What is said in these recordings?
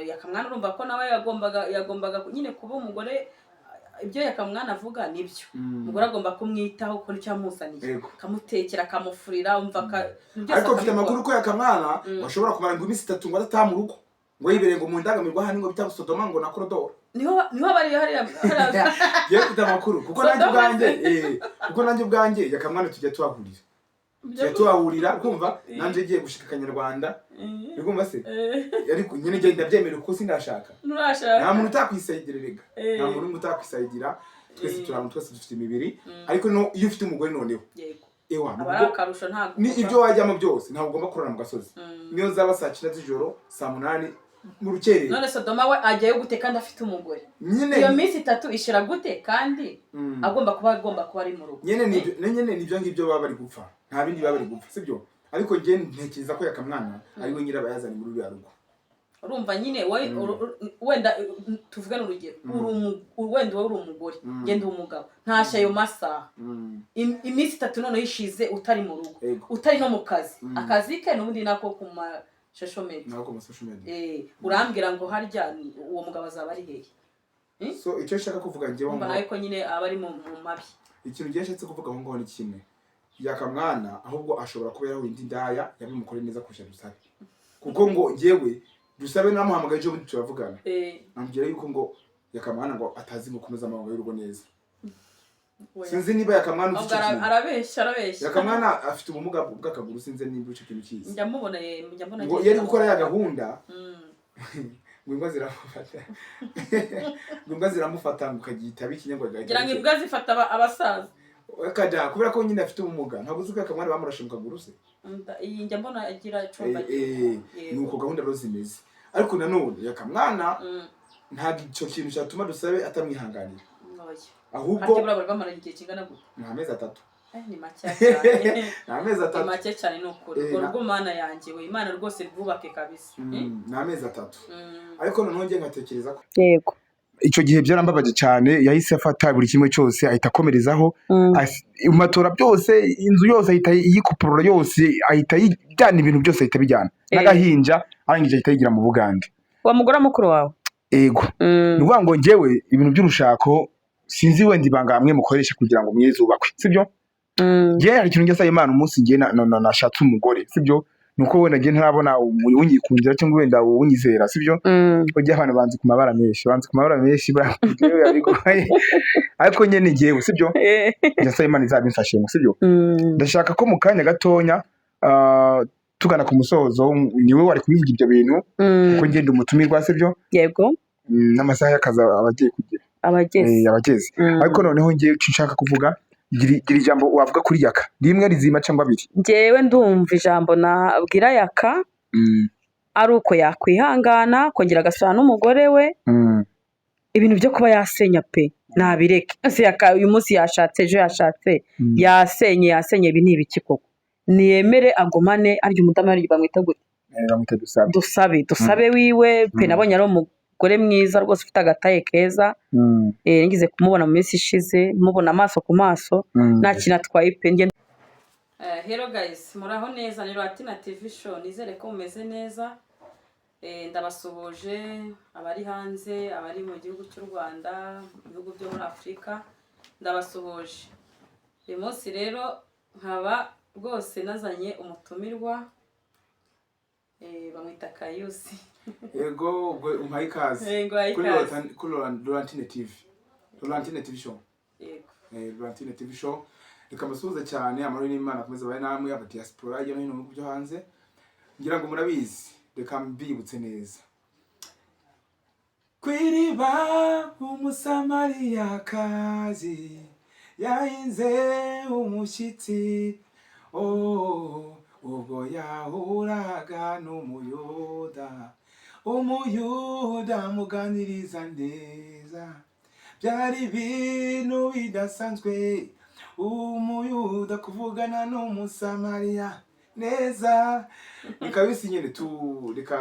Yakamwana urumva ko nawe yagombaga nyine kuba umugore. Ibyo Yakamwana avuga nibyo. Umugore agomba kumwitaho ko n'icyamuzaniye, kamutekera, kamufurira, umva ariko mfite amakuru ko Yakamwana bashobora kumara iminsi 3 ngo atataha mu rugo, ngo yibereye ngo mu ndangamirwa hani ngo bita Sodoma ngo na Korodoro. Niho bari hariya. Ye mfite amakuru kuko nanjye ubwanjye Yakamwana tujya tuhahurira kumva nanje giye gushika Kanyarwanda bikumva se ariko nyine ngiye ndabyemera kuko sindashaka nta muntu utakwisayidira rega nta muntu utakwisayidira twese turamu twese dufite imibiri ariko no iyo ufite umugore noneho ewa abakarusho ntago ni ibyo wajyamo byose ntabwo ugomba kurara mu gasozi niyo zaba saa 9 z'ijoro saa 8 mu rukerera none Sodoma we ajyayo gute kandi afite umugore nyine iyo minsi 3 ishira gute kandi agomba kuba ari mu rugo nyine nibyo ngibyo baba bari gupfa nta bindi baba bari gupfa sibyo ariko ngiye ntekereza ko Yakamwana ari we nyirabayazana muri uriya rugo urumva nyine wenda tuvugana urugero wenda uri umugore ngende umugabo ntashya ayo masaha iminsi 3 none yishize utari mu rugo utari no mu akazi ke n'ubundi nako ku social media urambwira ngo harya uwo mugabo azaba ari hehe so icyo nshaka kuvuga ngiye ngo nawe ko nyine aba ari mu mabi ikintu gishatse kuvuga ngo ni kimwe Yakamwana ahubwo ashobora kuba yaraho indi ndaya yabimukore neza kurusha Dusabe kuko ngo ngewe Dusabe namuhamagaye ejo bundi turavugana ambwira yuko ngo Yakamwana ngo atazi ngo kunoza amabanga y'urugo neza sinzi niba Yakamwana ufite arabeshya Yakamwana afite ubumuga bw'akaguru sinzi niba uce kintu kizi njyamubona ngo yari gukora ya gahunda ngo imbwa ziramufata ngo kagita bikinyangwa gira ngo imbwa zifata abasaza akajya kubera ko nyine afite ubumuga ntabwo uzi ko Yakamwana bamurashe mu kaguru se iyi njya mbona agira icumba nuko gahunda rero zimeze ariko nanone Yakamwana ntabwo icyo kintu cyatuma Dusabe atamwihanganira ahubwo bari bamara igihe kingana gute n'amezi 3 ni make cyane n'amezi 3 ni make cyane n'ukuri urwo Mana yanjye we Imana rwose rwubake kabisa n'amezi 3 ariko noneho ngiye ngatekereza ko yego icyo gihe byarambabaje cyane yahise afata buri kimwe cyose ahita akomerezaho matora byose inzu yose ahita yikupurura yose ahita yijyana ibintu byose ahita bijyana n'agahinja arangije ahita yigira mu Bugande wa mugora mukuru wawe ego nuvuga ngo ngewe ibintu by'urushako sinzi wenda ibanga hamwe mukoresha kugira ngo mwizubakwe sibyo ngewe hari ikintu ngesaba Imana umunsi ngiye nashatse umugore sibyo nuko wenda ngiye ntarabona unyikundira cyangwa wenda unyizera sibyo ujye abantu banze ku mabara menshi baragiye yabigoye ariko nyene ngewe sibyo ngesaba Imana izabimfashe sibyo ndashaka ko mu kanya gatonya tugana ku musozo niwe wari kubivuga ibyo bintu kuko ngende umutumirwa sibyo yego n'amasaha y'akazi abagiye kugira abageze ariko noneho ngiye nshaka kuvuga gira ijambo wavuga kuri Yaka rimwe rizima cyangwa abiri ngewe ndumva ijambo nabwira Yaka ari uko yakwihangana kongera agasana n'umugore we ibintu byo kuba yasenya pe nabireke ese Yaka uyu munsi yashatse ejo yashatse yasenye ibi n'ibiki koko niyemere agomane arya umudamu arya bamwita gute Dusabe wiwe pe nabonye ari umugore mwiza rwose ufite agataye keza ngize kumubona mu minsi ishize mubona amaso ku maso nta kintu atwaye pe hello guys muraho neza ni Latina TV show nizere ko mumeze neza ndabasuhuje abari hanze abari mu gihugu cy'u Rwanda mu bihugu byo muri Afrika ndabasuhuje uyu munsi rero nkaba rwose nazanye umutumirwa bamwita Kayusi yego ubwo umpaye ikaze kuri Latina TV show yego Latina TV show reka mbasuhuze cyane amahoro y'Imana akomeza baye namwe aba diaspora yo hino mu byo hanze ngira ngo murabizi reka mbibutse neza kwiriba umusamariya kazi yahinze umushyitsi ubwo yahuraga umuyuda muganiriza neza byari ibintu bidasanzwe umuyuda kuvugana n'umusamariya neza Kayusi nyine reka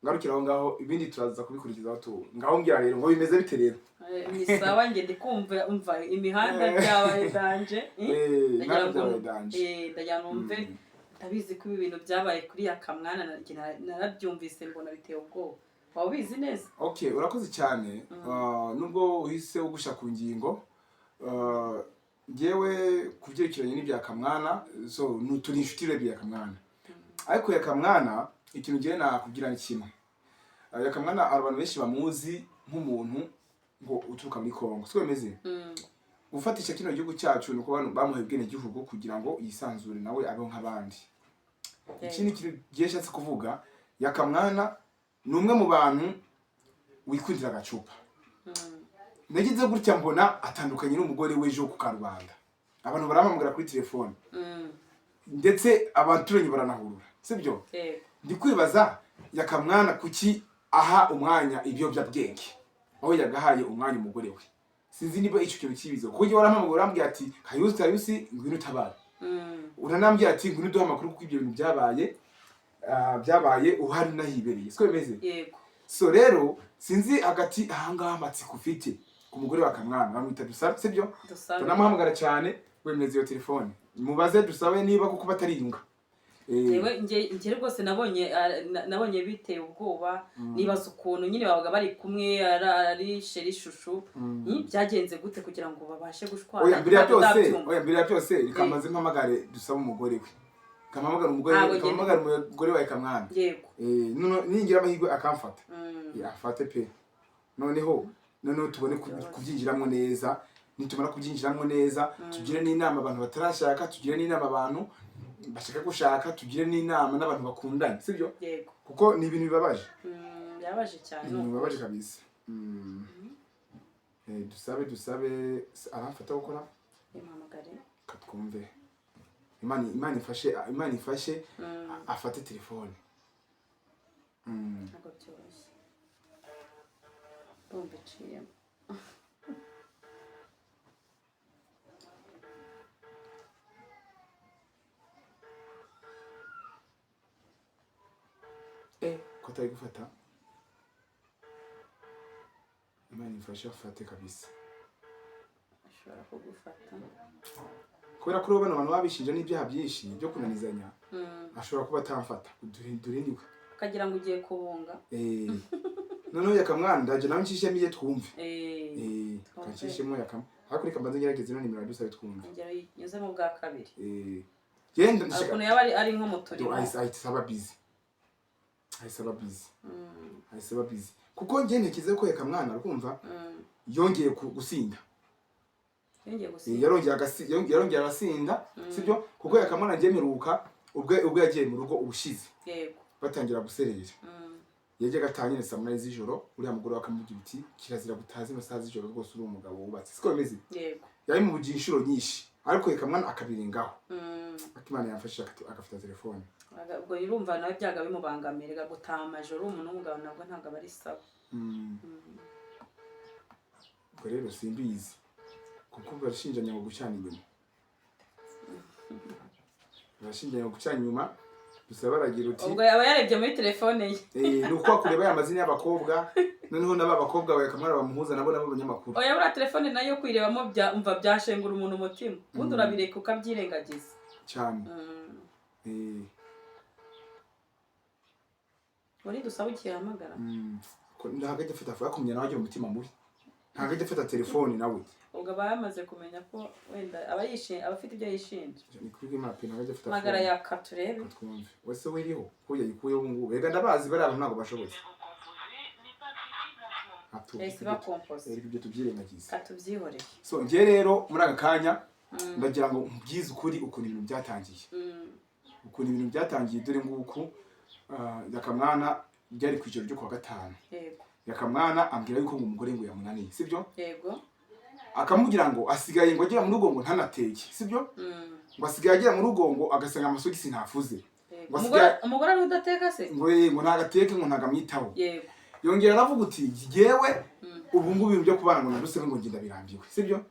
ngarukiraho ngaho ibindi turaza kubikurikizaho ngaho ngira rero ngo bimeze bite rero ni sawa nge ndikumva umva imihanda byabaye danje ndagira numve ndabizi ko ibi bintu byabaye kuri Yakamwana narabyumvise mbona biteye ubwoba wabizi neza. Okay, urakoze cyane. Nubwo uhise ugusha ku ngingo, ngewe kuvyerekeranye n'ibya Kamwana, so turi inshuti rebe ya Kamwana. Ariko ya Kamwana ikintu ngiye nakubwira ni kimwe. Ya Kamwana abantu benshi bamuzi nk'umuntu ngo uturuka muri Kongo. Siko bimeze? Gufatisha kino gihugu cyacu nuko abantu bamuhebwe n'igihugu kugira ngo yisanzure nawe abeho nk'abandi. Ikindi kintu giye shatse kuvuga, ya Kamwana ni umwe mu bantu wikundira agacupa. Nagize gutya mbona atandukanye n'umugore w'ejo ku Karubanda. Abantu barampamagara kuri telefone. Ndetse abaturanyi baranahurura. Sibyo? Ndi kwibaza ya Kamwana kuki aha umwanya ibiyobyabwenge. Aho yagahaye umwanya umugore we. Sinzi niba icyo kintu kibizo. Kuko je warampamagara urambwira ati Kayusi ngwino tabara. Uranambwira ati ngwino duha amakuru kuko ibyo bintu byabaye uhari nahibereye. Siko bimeze? Yego. So rero sinzi hagati ahangaha amatsi kufite ku mugore wa Kamwana bamwita Dusabe, sibyo? Tunamuhamagara cyane wemeze iyo telefone. Mubaze Dusabe niba kuko batariyunga. Yewe nge rwose nabonye biteye ubwoba, nibaza ukuntu nyine babaga bari kumwe ari sheri shushu, byagenze gute kugira ngo babashe gushwana. Oya mbere ya byose ikamaze mpamagare Dusabe umugore we. Kamamagara umugore wa Kamwana. Yego. Ningira amahirwe akamfata. Afate pe. Noneho tubone kubyinjiramo neza. Nitumara kubyinjiramo neza, tugire n'inama abantu batarashaka, tugire n'inama abantu bashaka gushaka, tugire n'inama n'abantu bakundanye, sibyo? Yego. Kuko ni ibintu bibabaje. Bibabaje cyane. Bibabaje kabisa. Dusabe aramfata gukora? Impamagare. Katwumve. Imana ifashe afate telefone. Ntabwo byoroshye. Bombe ciyemo. Ko atari gufata? Imana ifashe afate kabisa. Ashobora kugufata. Kubera ko urabona abantu babishinja n'ibyaha byinshi byo kunanizanya. Ashobora kuba atamfata. Duriniwe. Akagira ngo ugiye kubunga. Noneho ya Kamwana ndaje nawe nshishemo iye twumve. Kanshishemo ya Kamwana. Hakuri kambanze ngerageze no nimero Dusabe twumve. Ngero nyuze mu bwa kabiri. Genda ndashaka. Akuno yaba ari nko muturimo. Ahita saba busy. Kuko ngiye ntekize ko ya Kamwana rukumva yongeye gusinda. Yarongeye arasinda, sibyo? Kuko ya Kamwana ngiye miruka ubwo yagiye mu rugo ubushize. Yego. Batangira guserera. Yaje gatanyine saa 8 z'ijoro uriya mugore wakamugira uti kirazira gutaza no saa z'ijoro rwose uri umugabo wubatse. Siko bimeze? Yego. Yari mu bugira inshuro nyinshi. Ariko ya Kamwana akabirengaho. Akimana yamfashe agafata telefone. Ubwo yirumva nawe byaga bimubangamira gutaha amajoro umuntu w'umugabo nabwo ntabwo bari sawa. Ubwo rero simbizi. Kuko barashinjanya ngo gucana inyuma. Barashinjanya gucana inyuma. Dusabe baragira uti ubwo yaba yarebye muri telefone ye. Nuko kureba amazina y'abakobwa noneho n'aba bakobwa wa Kamwana bamuhuza nabo abanyamakuru. Oya bura telefone nayo kwirebamo umva byashengura umuntu umutima. Ubundi urabireka ukabyirengagiza. Cyane. Wari Dusabe ukihamagara. Ntabwo ajya afata akumenya nawe agira umutima mubi. Ntabwo ajya afata telefone nawe. Ubwo bamaze kumenya ko wenda abafite ibyo yishinja. Ni kuri mapi ntabwo ajya afata. Magara ya katurebe. Twumve. Wese wiriho ko yayikuye ubu ngubu. Ega ndabazi bari abantu ntabwo bashobotse. Ese bakompoze. Ibyo tubyirengagiza. Katubyihoreye. So ngiye rero muri aka kanya ndagira ngo mbyize ukuri ukuntu ibintu byatangiye. Ukuntu ibintu byatangiye dore nguku ya Kamwana byari ku ijoro ryo kwa gatanu. Yego. Ya Kamwana ambwira yuko umugore ngo yamunaniye, sibyo? Yego. Akamugira ngo asigaye ngo agera mu rugo ngo ntanateke, sibyo? Ngo asigaye agera mu rugo ngo agasanga amasogisi ntafuze. Umugore ari udateka se? Ngo ntagateke ngo ntagamwitaho. Yego. Yongera aravuga uti jewe ubu ngubu ibintu byo kubana ngo Dusabe ngo ngenda birambiwe, sibyo?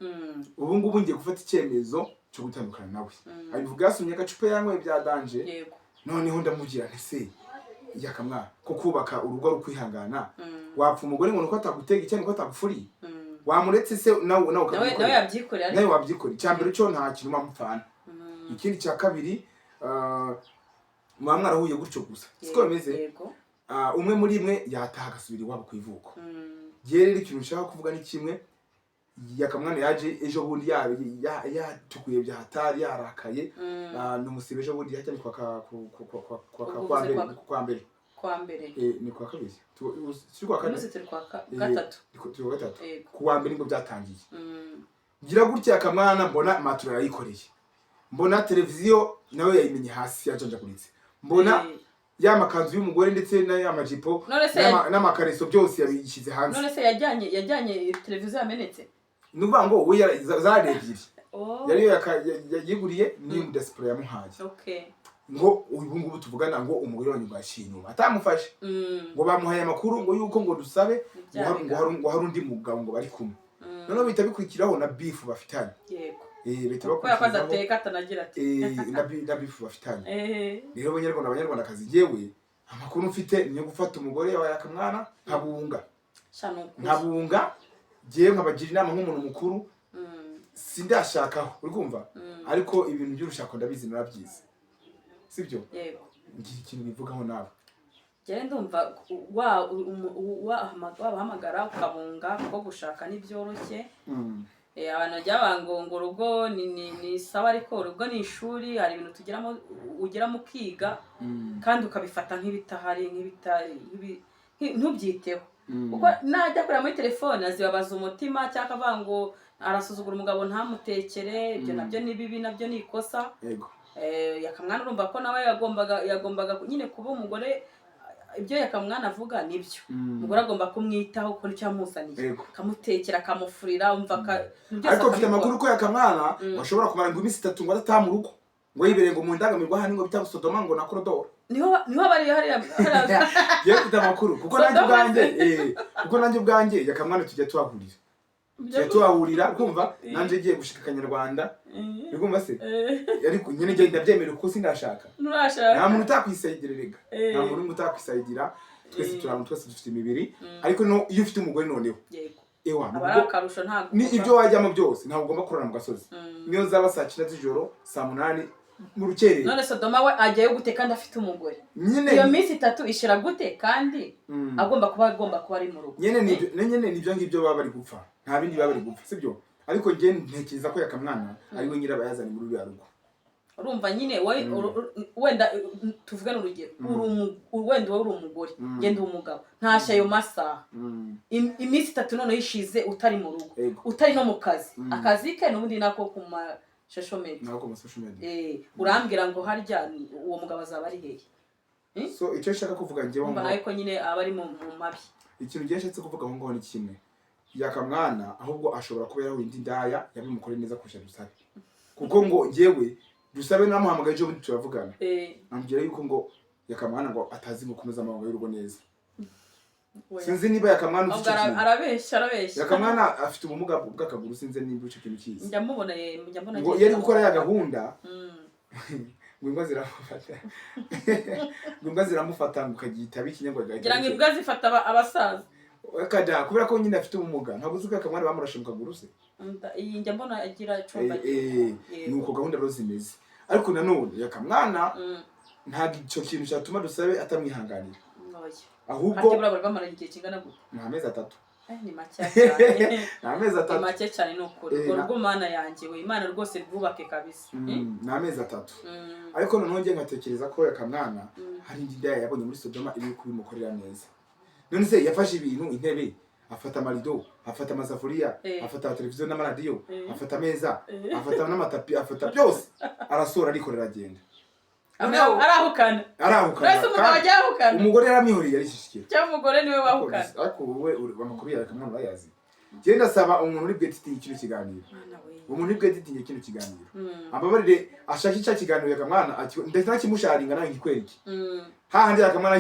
Ubu ngubu ngiye gufata icyemezo cyo gutandukana nawe. Abivuga yasumye agacupa yanyweye bya danje. Yego. Noneho ndamugira ntese ya Kamwana ko kubaka urugo rukwihangana wapfa umugore ngo nuko atagutega icyane ko atagufuri wamuretse se nawe yabyikorera nawe wabyikorera cyambere cyo nta kintu mamupfana. Ikindi cya kabiri mwamwarahuye gutyo gusa siko bimeze. umwe muri imwe yataha agasubira iwabo ku ivuko. Gihe rero ikintu nshaka kuvuga ni kimwe, yakamwana yaje ejo bundi yatukuye bya hatari yarakaye, numusibe ejo bundi yajyanye kwa mbere ni kwa kabiri turi kwa kane gatatu kuwa mbere ngo byatangiye. Gira gutya yakamwana mbona matura yayikoreye, mbona televiziyo nawe yayimenye hasi yajanjaguritse, mbona ya makanzu y'umugore ndetse na ya majipo n'amakareso byose yabishyize hanze. None se yajyanye televiziyo yamenetse? Nuvuga ngo we zarebyiri yari yiguriye ni display yamuhaye. Ngo ubu ngubu tuvugana ngo umugore wanyu bwashinyuma atamufashe, ngo bamuhaye amakuru ngo yuko ngo dusabe ngo hari undi mugabo ngo bari kumwe. None bita bikurikiraho na beef bafitanye. Bita bakurikiraho ateka atanagira ati na beef bafitanye. Rero abanyarwanda kazi jewe amakuru mfite niyo gufata umugore wa yakamwana nkabunga jewe nkabagira inama nk'umuntu mukuru. Sindashakaho uri kumva, ariko ibintu by'urushako ndabizi narabyize, sibyo? Ngira ikintu bivugaho nawe. Jye ndumva wabahamagara ukabunga kuko gushaka n'ibyoroshye. Abantu by'abangongo urugo ni sawa, ariko urugo ni ishuri, hari ibintu ugeramo ukiga kandi ukabifata nk'ibitahari ntubyiteho. Kuko najya kureba muri telefone azibabaza umutima cyangwa avuga ngo arasuzugura umugabo ntamutekere, ibyo nabyo ni bibi, nabyo ni ikosa. Yakamwana urumva ko nawe yagombaga nyine kuba umugore, ibyo yakamwana avuga nibyo. Umugore agomba kumwitaho kuko nicyo yamuzaniye, akamutekera akamufurira, umva ariko mfite amakuru ko yakamwana bashobora kumara ngo iminsi 3 ngo atataha mu rugo, ngo yibereye ngo mu ndangamirwa hani ngo bita Sodoma ngo na Korodoro. Niho bari hariya yewe mfite amakuru kuko nanjye ubwanjye yakamwana tujya tuhahurira kumva nanje giye gushika Kanyarwanda. Bigumva se ariko nyine ngiye ndabyemera kuko sindashaka. Nta muntu utakwisayidirega, nta muntu utakwisayigira. Twese turamuntu, twese dufite imibiri, ariko no iyo ufite umugore noneho abakarusho ntago ni ibyo wajyamo byose, ntabwo ugomba kurara mu gasozi. Niyo zaba saa 9 z'ijoro, saa 8 mu rukerera. None Sodoma we ajyayo gute kandi afite umugore? Iyo minsi 3 ishira gute kandi agomba kuba ari mu rugo? Nyene nibyo ngibyo baba bari gupfa, nta bindi baba bari gupfa, sibyo? Ariko nge ntekereza ko yakamwana ari we nyirabayazana muri uriya rugo. Urumva nyine wenda tuvugana urugero, wenda wowe uri umugore, ngende umugabo, ntashya ayo masaha, iminsi 3 none yishize utari mu rugo, utari no mu kazi, akazi ke n'ubundi nako ku social media. Urambwira ngo harya uwo mugabo azaba ari hehe? So icyo nshaka kuvuga ngewe ngo ariko nyine aba ari mu mabi. Ikintu gishatse kuvuga ngo ni kimwe, yakamwana ahubwo ashobora kuba yaho indi ndaya yabimukore neza kurusha Dusabe. Kuko ngo ngewe Dusabe namuhamagaye ejo bundi turavugana, ambwira yuko ngo yakamwana ngo atazi ngo kumeza amabanga y'urugo neza. Sinzi niba yakamwana ufite arabeshya yakamwana afite ubumuga bw'akaguru, sinzi niba uco kintu kizi. Njyamubona ngo yari gukora ya gahunda ngo imbwa ziramufata ngo kagita bikinyangwa gira ngo imbwa zifata abasaza akada kubera ko nyine afite ubumuga. Ntabwo uzi ko yakamwana bamurashe mu kaguru se? Iyi njyambona agira icomba nuko gahunda rero zimeze. Ariko nanone yakamwana ntabwo icyo kintu cyatuma Dusabe atamwihanganira. Ahubwo burabura bamara igihe kingana gute? Amezi 3. Ni make cyane. Amezi 3. Ni make cyane nukuri. Urwo Mana yanjye we, Imana rwose rwubake kabisa. Ni amezi 3. Ariko noneho nge ngatekereza ko yakamwana hari indi ndaya yabonye muri Sodoma iri kubimukorera neza. None se yafashe ibintu, intebe, afata amarido, afata amasafuriya, afata televiziyo n'amaradiyo, afata ameza, afata n'amatapi, afata byose arasora arikorera agenda. Arahukana. Rese umugabo ajya ahukana. Umugore yaramwihoriye arishishikira. Cyangwa umugore niwe wahukana. Ariko wowe amakuru yakamwana bayazi. Je ndasaba umuntu uri bwetiti ikintu kiganiro. Umuntu uri bwetiti ikintu kiganiro. Ambabarire ashaka icya kiganiro yakamwana ati ndetse nakimusharinga nawe ngikwereke. Hahandi yakamwana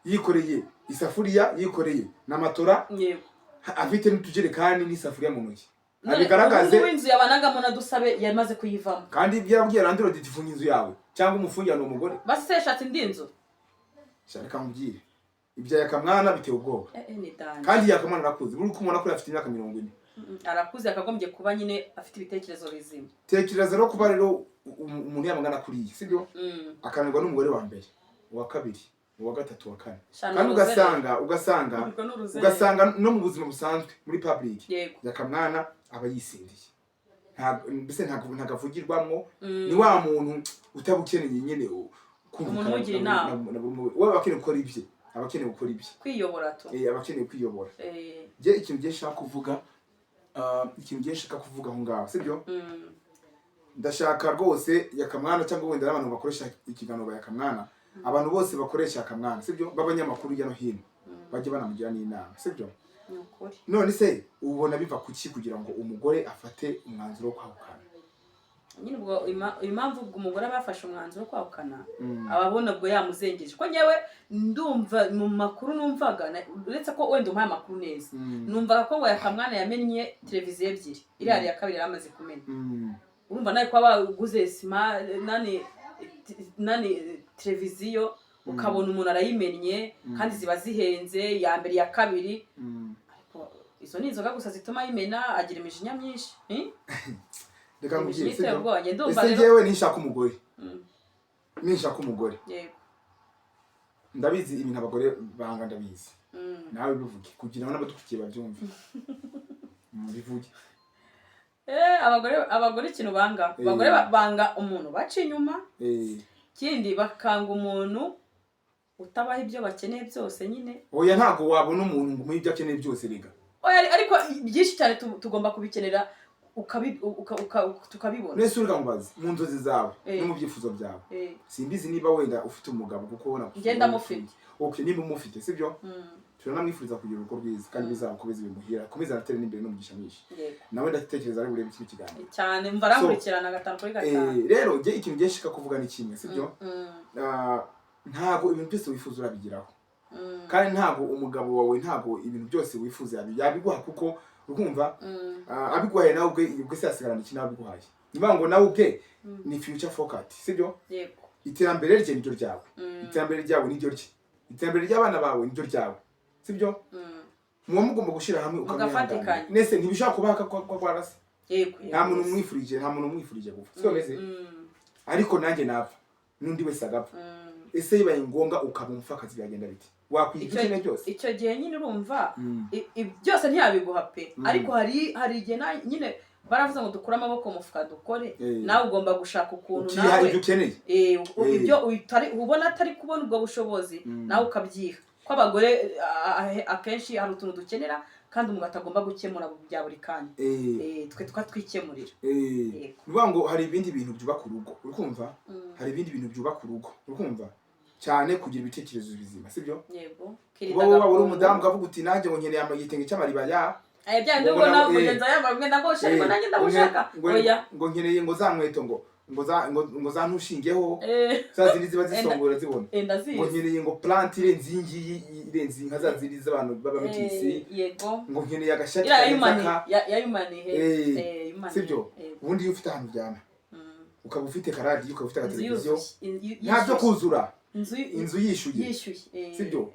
yikoreye isafuriya, yikoreye n'amatora, afite n'utujerekani n'isafuriya mu ntoki. Abigaragaze inzu yabanagamo na Dusabe yamaze kuyivamo. Kandi byarabwiye Landlord itifunga inzu yawe cyangwa umufungira no umugore. Base yashatse indi nzu. Sharika mubwire. Ibya yakamwana bitewe ubwoba. Kandi yakamwana arakuze. Buri kumubona ko afite imyaka 40. Arakuze akagombye kuba nyine afite ibitekerezo bizima. Tekereza rero kuba rero umuntu yamangana kuriye, sibyo? Akanirwa n'umugore wa mbere, wa kabiri, uwa gatatu wa kane kandi ugasanga no mu buzima busanzwe muri public yakamwana aba yisindiye mbese ntagavugirwamwo ni wa muntu utabukeneye nyene umuntu ugira inama wowe abakeneye gukora ibye abakeneye gukora ibye kwiyobora to abakeneye kwiyobora je ikintu gishaka kuvuga aho ngaho sibyo ndashaka rwose yakamwana cyangwa wenda abantu bakoresha ikiganiro yakamwana abantu bose bakoresha yakamwana sibyo b'abanyamakuru ya no hino bajye banamugira n'inama sibyo none se ubona biva kuki kugira ngo umugore afate umwanzuro wo kwahukana nyine ubwo impamvu umugore bafashe umwanzuro wo kwahukana ababona ubwo yamuzengeje ko nyewe ndumva mu makuru numvaga uretse ko wenda umpaye amakuru neza numvaga ko ngo yakamwana yamennye televiziyo ebyiri iri hari ya kabiri yaramaze kumena urumva nawe ko baguze sima nani televiziyo ukabona umuntu arayimennye kandi ziba zihenze ya mbere ya kabiri izo ni inzoga gusa zituma yimena agira imijinya myinshi reka ngubwire ese njyewe nishaka umugore yego ndabizi ibintu abagore banga ndabizi nawe bivuge kugira ngo n'abadukukiye babyumve bivuge abagore ikintu banga abagore banga umuntu baca inyuma kindi bakanga umuntu utabaha ibyo bakeneye byose nyine oya ntago wabona umuntu ngo umuhe ibyo akeneye byose rega ariko byinshi cyane tugomba kubikenera tukabibona nese urega mubazi mu nzozi zawe no mu byifuzo byawe simbizi niba wenda ufite umugabo kuko ubona ngenda mufite niba umufite sibyo turanamwifuriza kugira urugo rwiza kandi bizakomeza bimuhira komeza aratera n'imbere n'umugisha mwinshi nawe ndatekereza ari burebe iki kiganiro cyane mva arankurikirana 5 kuri 5 rero je ikintu gishika kuvuga ni kimwe sibyo ntago ibintu byose wifuza urabigiraho kandi ntago umugabo wawe ntago ibintu byose wifuza yabiguha kuko urumva abiguhaye nawe ubwe se yasigarana iki nawe abiguhaye niba ngo nawe ubwe ni future focus sibyo yego iterambere rye niryo ryawe iterambere ryawe niryo rye iterambere ry'abana bawe niryo ryawe sibyo muba mugomba gushira hamwe ukamwihangana nese ntibishaka kubaka kwa rasi yego nta muntu umwifurije gupfa sio meze ariko nanjye napfa nundi wese agapfa ese yibaye ngombwa ukaba umufakazi byagenda biti wakwiga ikintu cyose icyo gihe nyine urumva byose ntiyabiguha pe ariko hari igihe nyine baravuze ngo dukure amaboko mu mufuka dukore nawe ugomba gushaka ukuntu nawe ibyo ukeneye ibyo ubona atari kubona ubwo bushobozi nawe ukabyiha ko abagore akenshi hari utuntu dukenera kandi umuntu atagomba gukemura bya buri kanya twe twikemurira bivuga ngo hari ibindi bintu byubaka urugo urukumva hari ibindi bintu byubaka urugo urukumva cyane kugira ibitekerezo bizima sibyo yego wowe uri umudamu ukavuga uti nanjye ngo nkeneye igitenge cy'amaribaya bya ndubwo na mugenza yamwe ndagosha ariko nanjye ndagushaka oya ngo nkeneye ngo za nkweto ngo za ntushingeho za ziri ziba zisongora zibona ngo nkeneye ngo plant irenze irenze inka za ziri z'abantu b'abamikisi yego ngo nkeneye agashati sibyo ubundi iyo ufite ahantu byana ukaba ufite karadi ukaba ufite televiziyo ntabyo kuzura inzu yishuye sibyo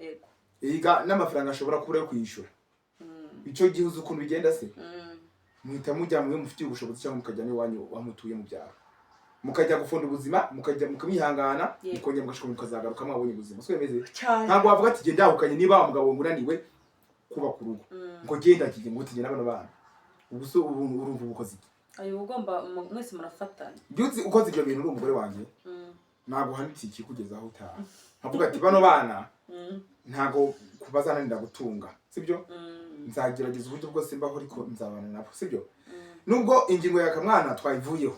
n'amafaranga ashobora kubura yo kuyishura icyo gihe uzi ukuntu bigenda se muhita mujya mwe mufitiye ubushobozi cyangwa mukajya n'iwanyu wamutuye mu byaro mukajya gufunda ubuzima mukamwihangana mukongera mugashobora mukazagaruka mwabonye ubuzima siko bimeze ntabwo wavuga ati genda ukanye niba wa mugabo ngunaniwe kubaka urugo ngo genda kige ngo tugenda abana bana ubuse urumva ubukozi ayo ugomba mwese murafatana byutse ukoze ibyo bintu uri umugore wanjye ntabwo handitse iki kugeza aho utaha avuga ati bano bana ntabwo kubazananira gutunga sibyo nzagerageza uburyo bwose mbaho ariko nzabana nabo sibyo nubwo ingingo ya kamwana twayivuyeho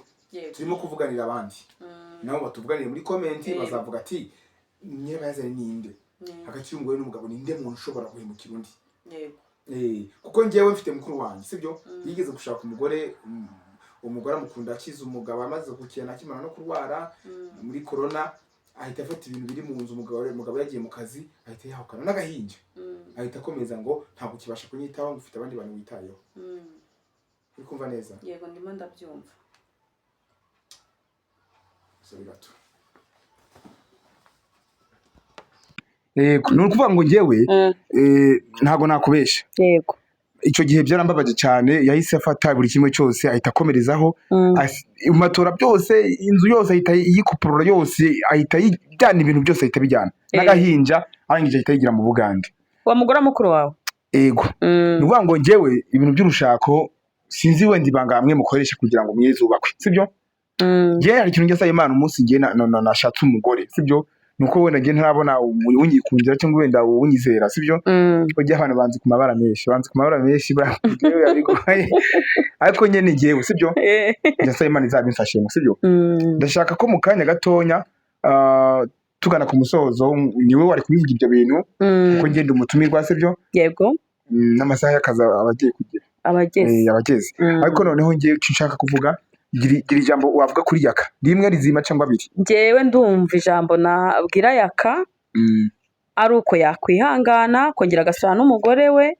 turimo kuvuganira abandi nabo batuvuganire muri comment bazavuga ati nyine bazane ninde hagati y'umugore n'umugabo ninde muntu ushobora guhemukira undi kuko njyewe mfite mukuru wanjye sibyo yigeze gushaka umugore amukunda akiza umugabo amaze gukena akimara no kurwara muri corona ahita afata ibintu biri mu nzu umugabo yagiye mu kazi ahita yahukana n'agahinja ahita akomeza ngo ntabwo kibasha kunyitaho ngo ufite abandi bantu witayeho uri kumva neza yego ndimo ndabyumva sorry gato yego ni ukuvuga ngo njyewe ntabwo nakubesha yego icyo gihe byarambabaje cyane, yahise afata buri kimwe cyose ahita akomerezaho, matora byose, inzu yose ahita yikupurura yose, ahita yijyana ibintu byose, ahita bijyana n'agahinja, arangije ahita yigira mu Bugande. Wa mugore mukuru wawe? Ego. Ni ukuvuga ngo njyewe ibintu by'urushako sinzi wenda ibanga hamwe mukoresha kugira ngo mwizubakwe, sibyo? Njyewe hari ikintu ngesaba Imana umunsi njye nashatse umugore, sibyo? Nuko wenda njye ntarabona unyikundira cyangwa wenda unyizera, sibyo? Ujya abantu banzi ku mabara menshi baragiye yabigoye, ariko nyene njyewe, sibyo? Ngesaba Imana izabimfashe, sibyo? Ndashaka ko mu kanya gatonya tugana ku musozo niwe wari kubivuga ibyo bintu, kuko ngende umutumirwa, sibyo? Yego. N'amasaha y'akazi abagiye kugira abageze, ariko noneho ngiye nshaka kuvuga gira ijambo wavuga kuri Yaka, rimwe rizima cyangwa abiri. Njyewe ndumva ijambo nabwira Yaka ari uko yakwihangana kongera agasubira n'umugore we,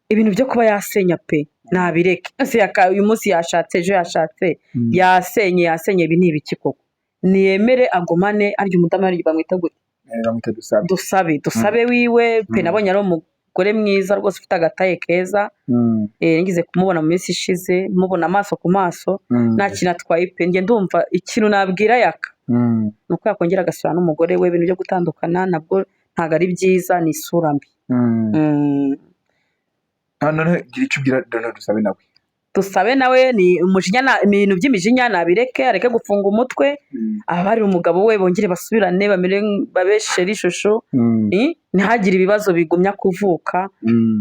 ibintu byo kuba yasenya pe nabireke. Ese Yaka uyu munsi yashatse, ejo yashatse, yasenye, ibi ni ibiki koko? Niyemere agumane, arya umudamu arya bamwita gute? Dusabe wiwe pe, nabonye ari umugore mwiza rwose ufite agataye keza, ngize kumubona mu minsi ishize, mubona amaso ku maso, nta kintu atwaye pe. Njye ndumva ikintu nabwira Yaka nuko yakongera agasubira n'umugore we, ibintu byo gutandukana nabwo ntago ari byiza, ni isura mbi. None gira icyo ubwira Dusabe nawe ni umujinya, ibintu by'imijinya nabireke, areke gufunga umutwe, abari umugabo we bongere basubirane, babe sheri shusho, ntihagire ibibazo bigumya kuvuka,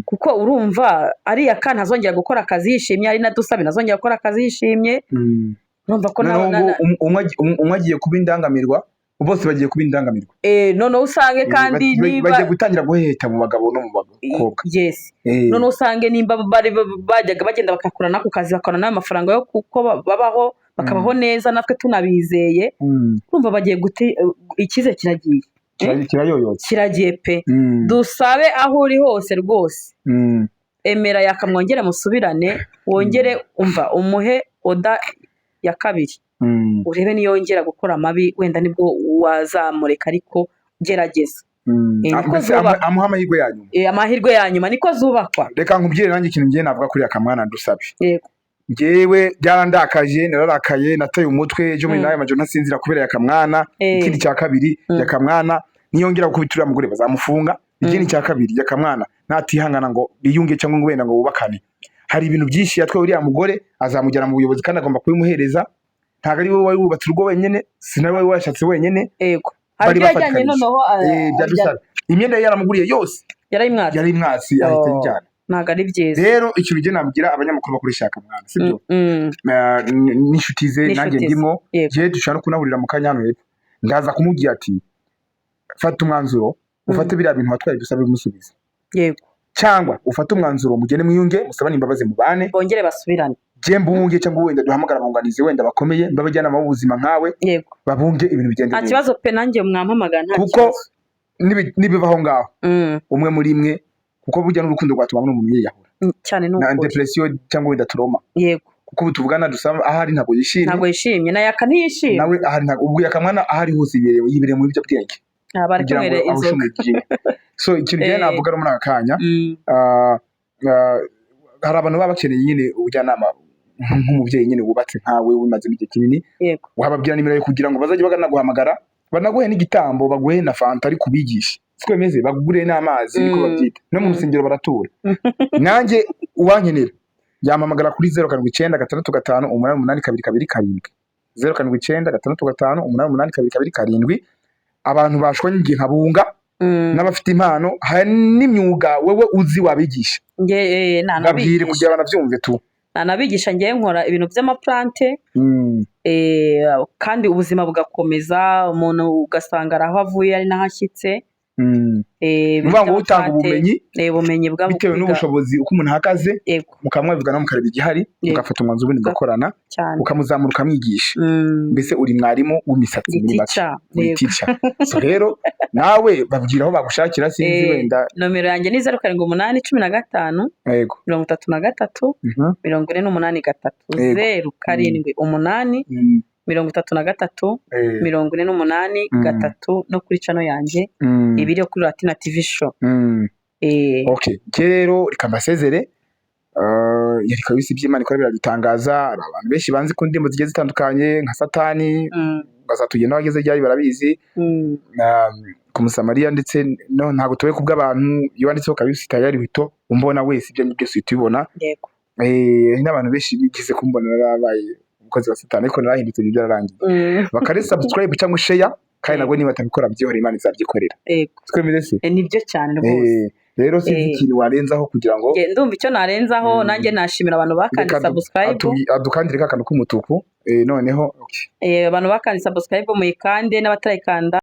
kuko urumva ari Yaka ntazongera gukora akazi yishimye, ari na Dusabe ntazongera gukora akazi yishimye, urumva ko umwe agiye kuba indangamirwa, bose bagiye kuba indangamirwa. Noneho usange kandi niba bagiye gutangira guheta mu bagabo no mu bakobwa. Yes. Noneho usange nimba bajyaga bagenda bakakorana ku kazi, bakorana n'amafaranga yo kuko babaho, bakabaho neza, natwe tunabizeye, urumva bagiye ikize kiragiye. Kiragiye pe. Dusabe aho uri hose rwose, emera Yaka mwongere musubirane, wongere umva umuhe oda ya kabiri, urebe niyongera gukora amabi wenda nibwo wazamureka, ariko gerageza. Amuha amahirwe ya nyuma. Amahirwe ya nyuma niko zubakwa. Reka nkubwire nanjye ikintu ngiye navuga kuri Yaka mwana Dusabe. Yego. Njyewe byarandakaje, nararakaye, nataye umutwe, ejo muri nayo majo ntasinzira kubera Yaka mwana. Ikindi cya kabiri, Yaka mwana niyongera gukubitura umugore bazamufunga. Ikindi cya kabiri, Yaka mwana natihangana ngo biyunge cyangwa ngo wenda ngo bubakane. Hari ibintu byinshi yatwe uriya mugore azamujyana mu buyobozi kandi agomba kubimuhereza. Ntago ari wowe wari wubatse urugo wenyine, sinawe wari washatse wenyine. Yego. Hari yajyanye noneho imyenda yaramuguriye yose yari mwasi ahita njyana. Ntago ari byiza. Rero ikintu je nabwira abanyamakuru bakoresha Yaka mwana, sibyo? N'inshuti ze nanjye ndimo, je dushaka no kunahurira mu kanya hano hepfo. Ndaza kumubwira ati fata umwanzuro, ufate biriya bintu watwaye Dusabe umusubiza. Yego. Cyangwa ufate umwanzuro mugene mwiyunge, musabane imbabazi mubane, bongere basubirane. Je mbunge cyangwa wenda duhamagara abunganizi wenda bakomeye, mbabajyana mu buzima nkawe, babunge ibintu bigende. Nta kibazo pe, nanjye mwampamagara nta kibazo. Kuko nibibaho ngaho umwe muri mwe, kuko burya n'urukundo rwatuma n'umuntu yiyahura cyane, n'uko na depression cyangwa wenda trauma. Yego. Kuko butuvugana Dusabe ahari ntago yishimye, na Yaka ntiyishimye nawe ahari ntago, ubwo Yaka mwana ahari hose yibereye mu byo bwenge, bari kumere inzoga. So ikintu je navuga muri aka kanya, hari abantu baba bakeneye nyine ubujyanama nk'umubyeyi nyine wubatse nkawe wimaze igihe kinini, wahababwira nimero yo kugira ngo bazajye bagana guhamagara, banaguhe n'igitambo, baguhe na fanta ari kubigisha, siko bimeze, bagugure n'amazi niko babyita, no mu rusengero baratura. Nanjye uwankenera yampamagara kuri 0796588227, 0796588227. Abantu bashwanye ngiye nkabunga, n'abafite impano, hari n'imyuga wewe uzi wabigisha. Nabwire kugira banavyumve tu. Nanabigisha ngiye nkora ibintu by'amaplante, kandi ubuzima bugakomeza, umuntu ugasanga araho avuye ari nahashyitse. Nuvuga ngo utanga ubumenyi bwabo bitewe n'ubushobozi uko umuntu ahagaze, mukamwavugana mukareba igihari, mugafata umwanzuro ubundi mugakorana, ukamuzamura ukamwigisha. Mbese uri mwarimu w'imisatsi muri make, teacher. So rero nawe babwira aho bagushakira, sinzi wenda nomero yanjye ni 078115 yego 33 48 0781 33 48 no kuri channel yanjye ibiri kuri Latina TV show. Okay rero reka mbasezere yari kabisa iby'Imana ikora biradutangaza. Hari abantu benshi banzi ko ndimo zigiye zitandukanye nka Satani bazatugenda bageze ryari barabizi ku Musamariya ndetse ntago tuwe kubw'abantu iyo wanditseho kabisa tayari wito umbona wese ibyo byose utubona n'abantu benshi bigize kumbona narabaye umukozi wa Satani ariko narahindutse byararangiye bakare subscribe cyangwa share kandi nabwo niba batabikora byihora Imana izabyikorera twemeze se nibyo cyane rwose. Rero sinzi ikintu warenzaho kugira ngo ndumva icyo narenzaho nanjye nashimira abantu bakandi subscribe adukandire ka kantu k'umutuku noneho abantu bakandi subscribe muyikande n'abatarayikanda